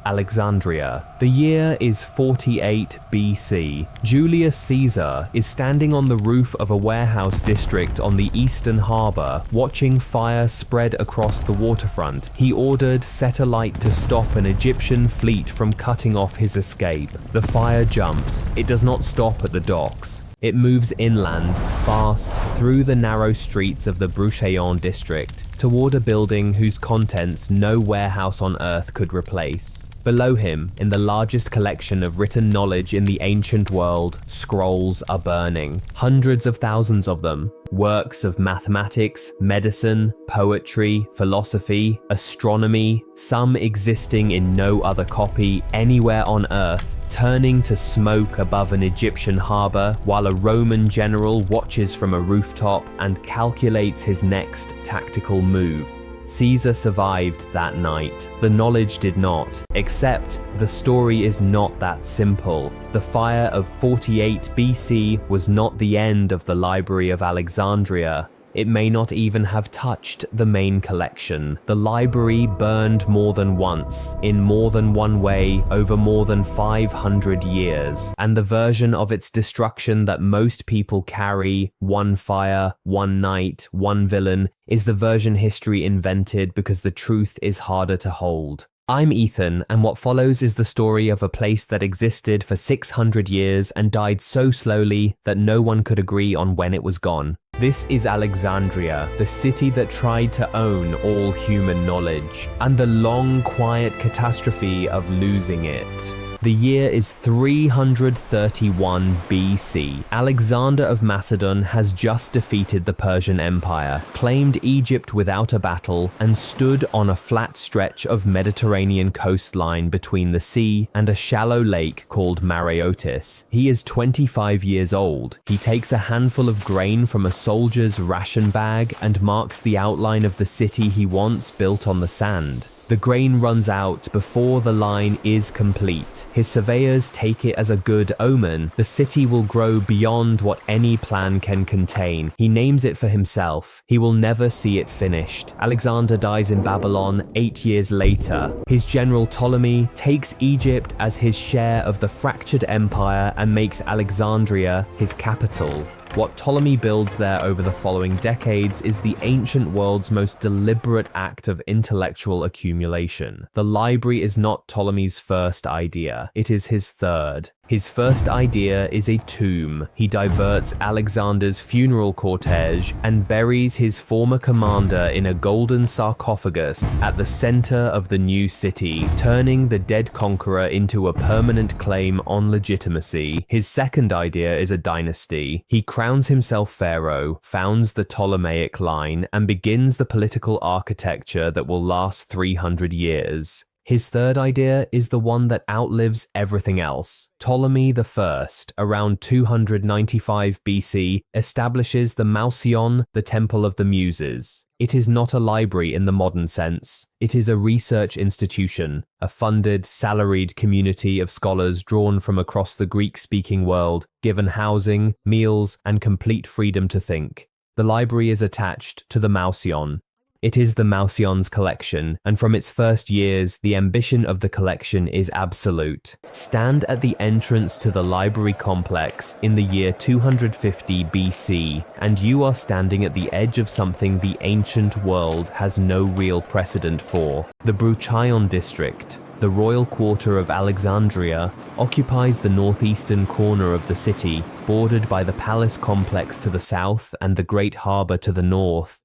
Alexandria. The year is 48 BC. Julius Caesar is standing on the roof of a warehouse district on the eastern harbor, watching fire spread across the waterfront. He ordered set alight to stop an Egyptian fleet from cutting off his escape. The fire jumps. It does not stop at the docks. It moves inland, fast, through the narrow streets of the Bruchillon district, toward a building whose contents no warehouse on earth could replace. Below him, in the largest collection of written knowledge in the ancient world, scrolls are burning. Hundreds of thousands of them. Works of mathematics, medicine, poetry, philosophy, astronomy, some existing in no other copy anywhere on earth, turning to smoke above an Egyptian harbor while a Roman general watches from a rooftop and calculates his next tactical move. Caesar survived that night. The knowledge did not, except the story is not that simple. The fire of 48 BC was not the end of the Library of Alexandria. It may not even have touched the main collection. The library burned more than once, in more than one way, over more than 500 years. And the version of its destruction that most people carry, one fire, one night, one villain, is the version history invented because the truth is harder to hold. I'm Ethan, and what follows is the story of a place that existed for 600 years and died so slowly that no one could agree on when it was gone. This is Alexandria, the city that tried to own all human knowledge, and the long, quiet catastrophe of losing it. The year is 331 BC. Alexander of Macedon has just defeated the Persian Empire, claimed Egypt without a battle, and stood on a flat stretch of Mediterranean coastline between the sea and a shallow lake called Mareotis. He is 25 years old. He takes a handful of grain from a soldier's ration bag and marks the outline of the city he wants built on the sand. The grain runs out before the line is complete. His surveyors take it as a good omen. The city will grow beyond what any plan can contain. He names it for himself. He will never see it finished. Alexander dies in Babylon 8 years later. His general Ptolemy takes Egypt as his share of the fractured empire and makes Alexandria his capital. What Ptolemy builds there over the following decades is the ancient world's most deliberate act of intellectual accumulation. The library is not Ptolemy's first idea, it is his third. His first idea is a tomb. He diverts Alexander's funeral cortege and buries his former commander in a golden sarcophagus at the center of the new city, turning the dead conqueror into a permanent claim on legitimacy. His second idea is a dynasty. He crowns himself pharaoh, founds the Ptolemaic line, and begins the political architecture that will last 300 years. His third idea is the one that outlives everything else. Ptolemy I, around 295 BC, establishes the Mausion, the Temple of the Muses. It is not a library in the modern sense. It is a research institution, a funded, salaried community of scholars drawn from across the Greek-speaking world, given housing, meals, and complete freedom to think. The library is attached to the Mausion. It is the Mausion's collection, and from its first years, the ambition of the collection is absolute. Stand at the entrance to the library complex in the year 250 BC, and you are standing at the edge of something the ancient world has no real precedent for. The Bruchillon district, the royal quarter of Alexandria, occupies the northeastern corner of the city, bordered by the palace complex to the south and the great harbour to the north.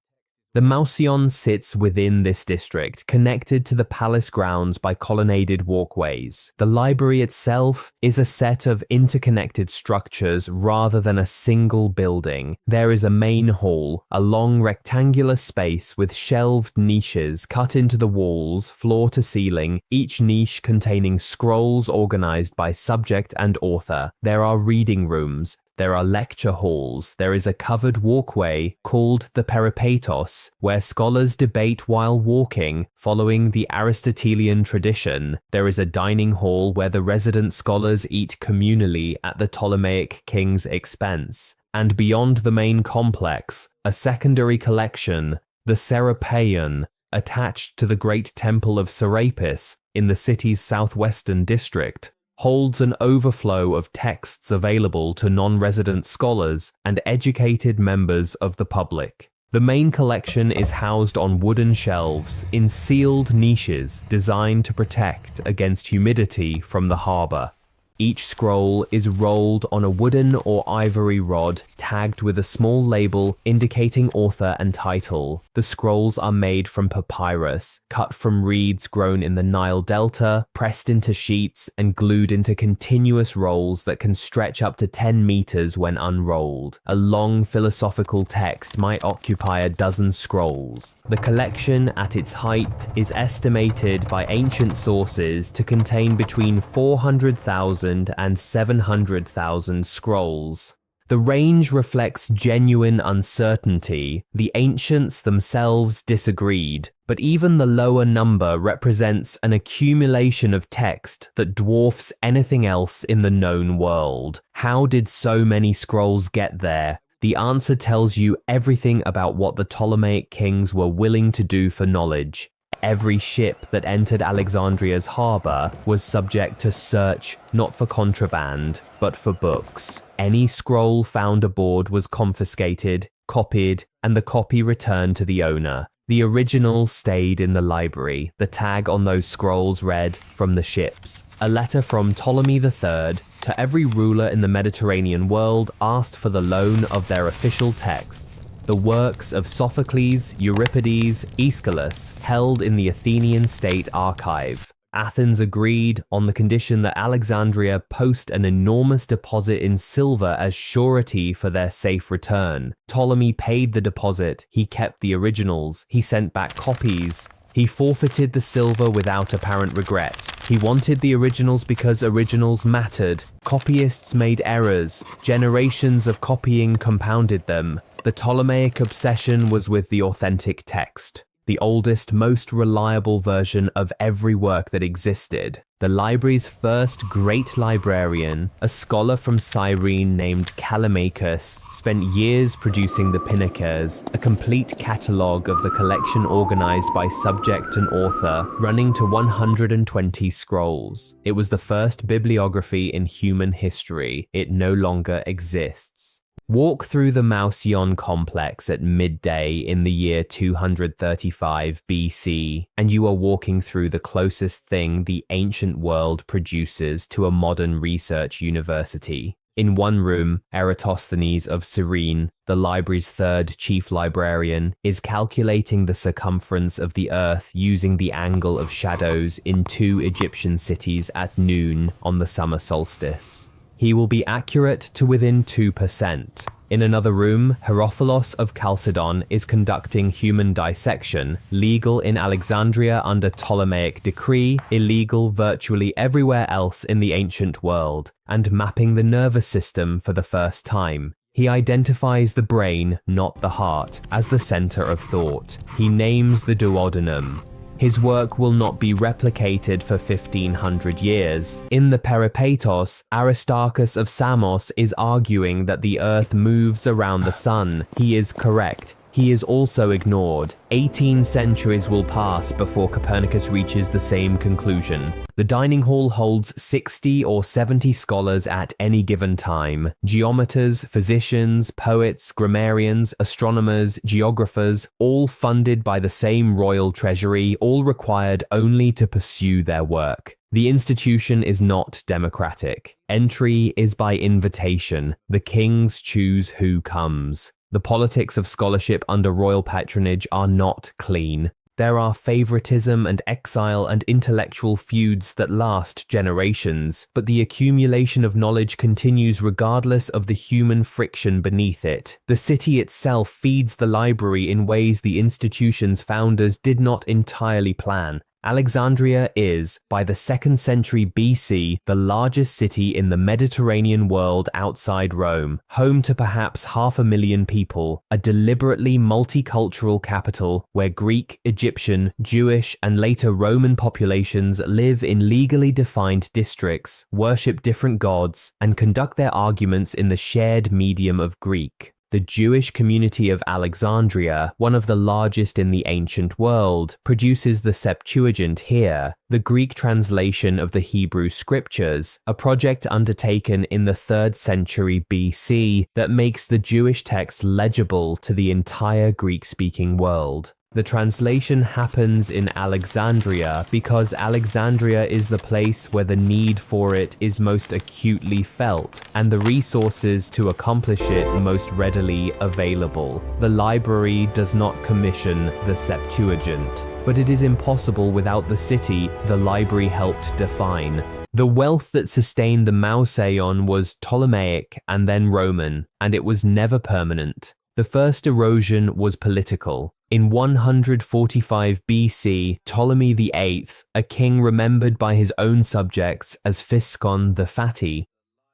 The Mausion sits within this district, connected to the palace grounds by colonnaded walkways. The library itself is a set of interconnected structures rather than a single building. There is a main hall, a long rectangular space with shelved niches cut into the walls, floor to ceiling, each niche containing scrolls organized by subject and author. There are reading rooms. There are lecture halls. There is a covered walkway called the Peripatos, where scholars debate while walking, following the Aristotelian tradition. There is a dining hall where the resident scholars eat communally at the Ptolemaic king's expense. And beyond the main complex, a secondary collection, the Serapeion, attached to the great temple of Serapis, in the city's southwestern district, holds an overflow of texts available to non-resident scholars and educated members of the public. The main collection is housed on wooden shelves in sealed niches designed to protect against humidity from the harbor. Each scroll is rolled on a wooden or ivory rod tagged with a small label indicating author and title. The scrolls are made from papyrus, cut from reeds grown in the Nile Delta, pressed into sheets, and glued into continuous rolls that can stretch up to 10 meters when unrolled. A long philosophical text might occupy a dozen scrolls. The collection at its height is estimated by ancient sources to contain between 400,000 and 700,000 scrolls. The range reflects genuine uncertainty. The ancients themselves disagreed, but even the lower number represents an accumulation of text that dwarfs anything else in the known world. How did so many scrolls get there? The answer tells you everything about what the Ptolemaic kings were willing to do for knowledge. Every ship that entered Alexandria's harbor was subject to search not for contraband, but for books. Any scroll found aboard was confiscated, copied, and the copy returned to the owner. The original stayed in the library. The tag on those scrolls read, "From the ships." A letter from Ptolemy III to every ruler in the Mediterranean world asked for the loan of their official texts. The works of Sophocles, Euripides, Aeschylus, held in the Athenian state archive. Athens agreed on the condition that Alexandria post an enormous deposit in silver as surety for their safe return. Ptolemy paid the deposit, he kept the originals, he sent back copies. He forfeited the silver without apparent regret. He wanted the originals because originals mattered. Copyists made errors. Generations of copying compounded them. The Ptolemaic obsession was with the authentic text, the oldest, most reliable version of every work that existed. The library's first great librarian, a scholar from Cyrene named Callimachus, spent years producing the Pinaakes, a complete catalogue of the collection organized by subject and author, running to 120 scrolls. It was the first bibliography in human history. It no longer exists. Walk through the Mausion complex at midday in the year 235 BC, and you are walking through the closest thing the ancient world produces to a modern research university. In one room, Eratosthenes of Cyrene, the library's third chief librarian, is calculating the circumference of the Earth using the angle of shadows in 2 Egyptian cities at noon on the summer solstice. He will be accurate to within 2%. In another room, Herophilos of Chalcedon is conducting human dissection, legal in Alexandria under Ptolemaic decree, illegal virtually everywhere else in the ancient world, and mapping the nervous system for the first time. He identifies the brain, not the heart, as the center of thought. He names the duodenum. His work will not be replicated for 1500 years. In the Peripatos, Aristarchus of Samos is arguing that the Earth moves around the sun. He is correct. He is also ignored. 18 centuries will pass before Copernicus reaches the same conclusion. The dining hall holds 60 or 70 scholars at any given time. Geometers, physicians, poets, grammarians, astronomers, geographers, all funded by the same royal treasury, all required only to pursue their work. The institution is not democratic. Entry is by invitation. The kings choose who comes. The politics of scholarship under royal patronage are not clean. There are favoritism and exile and intellectual feuds that last generations, but the accumulation of knowledge continues regardless of the human friction beneath it. The city itself feeds the library in ways the institution's founders did not entirely plan. Alexandria is, by the 2nd century BC, the largest city in the Mediterranean world outside Rome, home to perhaps 500,000 people, a deliberately multicultural capital where Greek, Egyptian, Jewish, and later Roman populations live in legally defined districts, worship different gods, and conduct their arguments in the shared medium of Greek. The Jewish community of Alexandria, one of the largest in the ancient world, produces the Septuagint here, the Greek translation of the Hebrew scriptures, a project undertaken in the 3rd century BC that makes the Jewish text legible to the entire Greek-speaking world. The translation happens in Alexandria because Alexandria is the place where the need for it is most acutely felt and the resources to accomplish it most readily available. The library does not commission the Septuagint, but it is impossible without the city the library helped define. The wealth that sustained the Mouseion was Ptolemaic and then Roman, and it was never permanent. The first erosion was political. In 145 BC, Ptolemy VIII, a king remembered by his own subjects as Physcon the Fatty,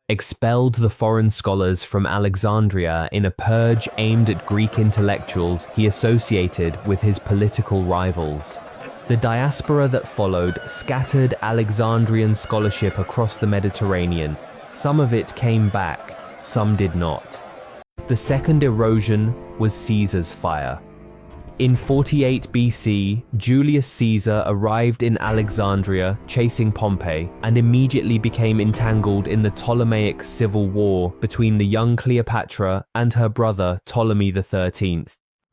expelled the foreign scholars from Alexandria in a purge aimed at Greek intellectuals he associated with his political rivals. The diaspora that followed scattered Alexandrian scholarship across the Mediterranean. Some of it came back, some did not. The second erosion was Caesar's fire. In 48 BC, Julius Caesar arrived in Alexandria chasing Pompey and immediately became entangled in the Ptolemaic civil war between the young Cleopatra and her brother Ptolemy XIII.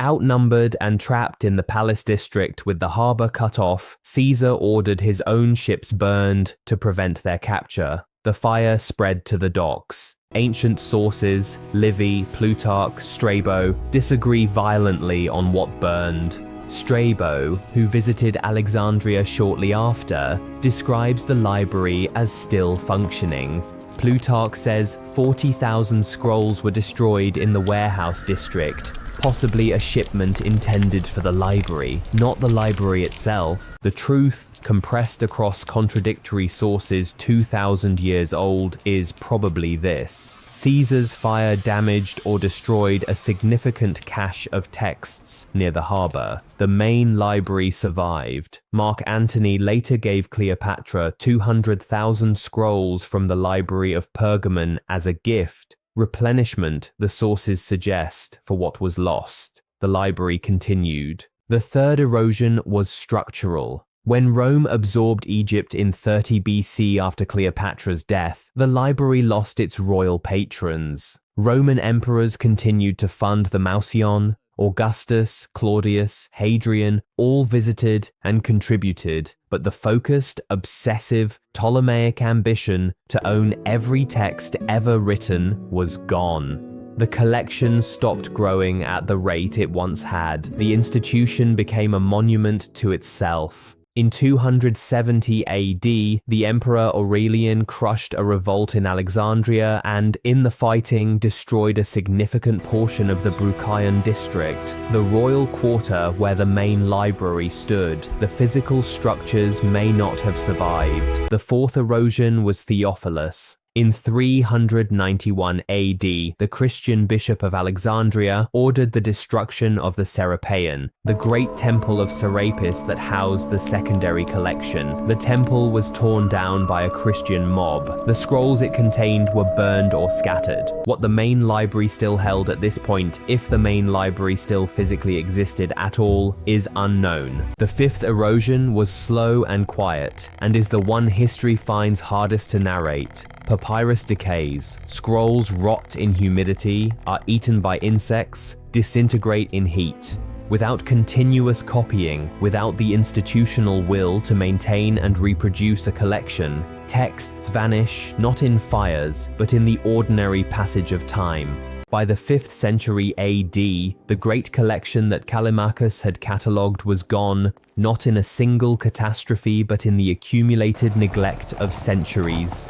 Outnumbered and trapped in the palace district with the harbour cut off, Caesar ordered his own ships burned to prevent their capture. The fire spread to the docks. Ancient sources, Livy, Plutarch, Strabo, disagree violently on what burned. Strabo, who visited Alexandria shortly after, describes the library as still functioning. Plutarch says 40,000 scrolls were destroyed in the warehouse district, possibly a shipment intended for the library, not the library itself. The truth, compressed across contradictory sources 2,000 years old, is probably this. Caesar's fire damaged or destroyed a significant cache of texts near the harbour. The main library survived. Mark Antony later gave Cleopatra 200,000 scrolls from the Library of Pergamon as a gift. Replenishment, the sources suggest, for what was lost. The library continued. The third erosion was structural. When Rome absorbed Egypt in 30 BC after Cleopatra's death, the library lost its royal patrons. Roman emperors continued to fund the Mouseion. Augustus, Claudius, Hadrian all visited and contributed, but the focused, obsessive, Ptolemaic ambition to own every text ever written was gone. The collection stopped growing at the rate it once had. The institution became a monument to itself. In 270 AD, the Emperor Aurelian crushed a revolt in Alexandria and, in the fighting, destroyed a significant portion of the Bruchaion district, the royal quarter where the main library stood. The physical structures may not have survived. The fourth erosion was Theophilus. In 391 AD, the Christian bishop of Alexandria ordered the destruction of the Serapeion, the great temple of Serapis that housed the secondary collection. The temple was torn down by a Christian mob. The scrolls it contained were burned or scattered. What the main library still held at this point, if the main library still physically existed at all, is unknown. The fifth erosion was slow and quiet, and is the one history finds hardest to narrate. Papyrus decays, scrolls rot in humidity, are eaten by insects, disintegrate in heat. Without continuous copying, without the institutional will to maintain and reproduce a collection, texts vanish not in fires, but in the ordinary passage of time. By the 5th century AD, the great collection that Callimachus had catalogued was gone, not in a single catastrophe but in the accumulated neglect of centuries.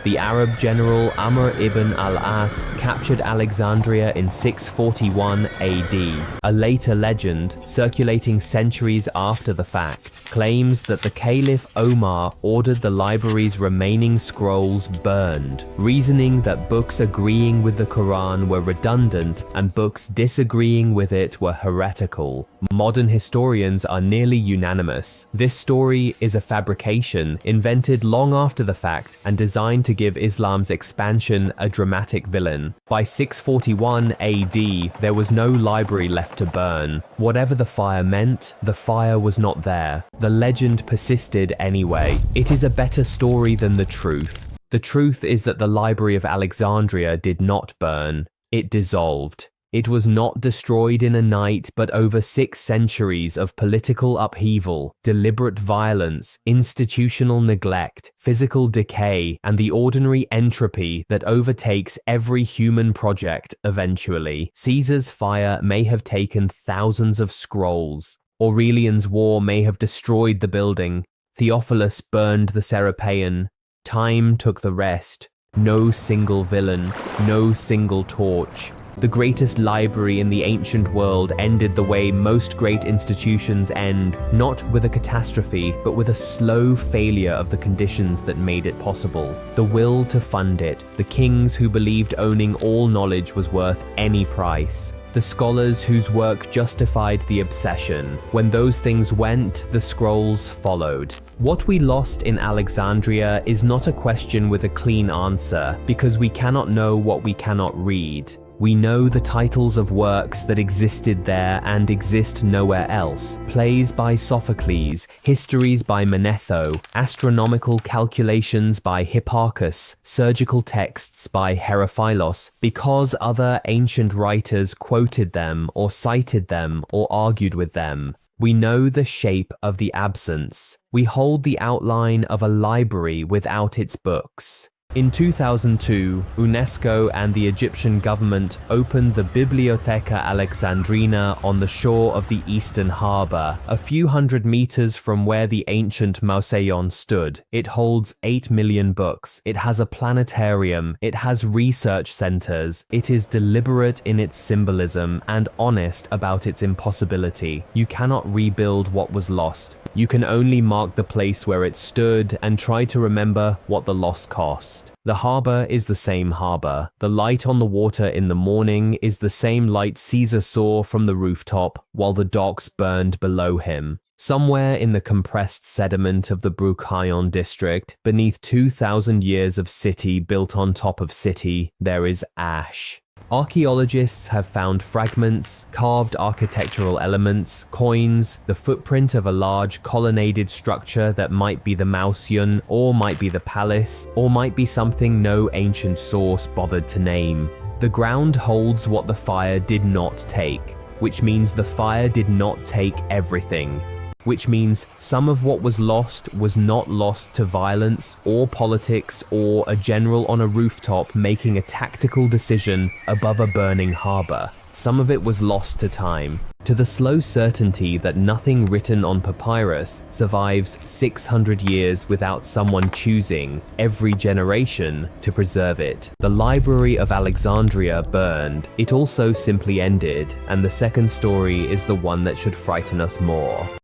The Arab general Amr ibn al-As captured Alexandria in 641 AD. A later legend, circulating centuries after the fact, claims that the Caliph Omar ordered the library's remaining scrolls burned, reasoning that books agreeing with the Quran were redundant and books disagreeing with it were heretical. Modern historians are nearly unanimous. This story is a fabrication invented long after the fact and designed to give Islam's expansion a dramatic villain. By 641 AD, there was no library left to burn. Whatever the fire meant, the fire was not there. The legend persisted anyway. It is a better story than the truth. The truth is that the Library of Alexandria did not burn. It dissolved. It was not destroyed in a night, but over 6 centuries of political upheaval, deliberate violence, institutional neglect, physical decay, and the ordinary entropy that overtakes every human project eventually. Caesar's fire may have taken thousands of scrolls. Aurelian's war may have destroyed the building. Theophilus burned the Serapeion. Time took the rest. No single villain, no single torch. The greatest library in the ancient world ended the way most great institutions end, not with a catastrophe, but with a slow failure of the conditions that made it possible. The will to fund it, the kings who believed owning all knowledge was worth any price. The scholars whose work justified the obsession. When those things went, the scrolls followed. What we lost in Alexandria is not a question with a clean answer, because we cannot know what we cannot read. We know the titles of works that existed there and exist nowhere else. Plays by Sophocles, histories by Manetho, astronomical calculations by Hipparchus, surgical texts by Herophilos, because other ancient writers quoted them or cited them or argued with them. We know the shape of the absence. We hold the outline of a library without its books. In 2002, UNESCO and the Egyptian government opened the Bibliotheca Alexandrina on the shore of the Eastern Harbour, a few hundred meters from where the ancient Mouseion stood. It holds 8 million books. It has a planetarium. It has research centers. It is deliberate in its symbolism and honest about its impossibility. You cannot rebuild what was lost. You can only mark the place where it stood and try to remember what the loss cost. The harbour is the same harbour. The light on the water in the morning is the same light Caesar saw from the rooftop while the docks burned below him. Somewhere in the compressed sediment of the Bruchaion district, beneath 2,000 years of city built on top of city, there is ash. Archaeologists have found fragments, carved architectural elements, coins, the footprint of a large colonnaded structure that might be the Mouseion, or might be the palace, or might be something no ancient source bothered to name. The ground holds what the fire did not take, which means the fire did not take everything. Which means some of what was not lost to violence or politics or a general on a rooftop making a tactical decision above a burning harbour. Some of it was lost to time, to the slow certainty that nothing written on papyrus survives 600 years without someone choosing, every generation, to preserve it. The Library of Alexandria burned. It also simply ended, and the second story is the one that should frighten us more.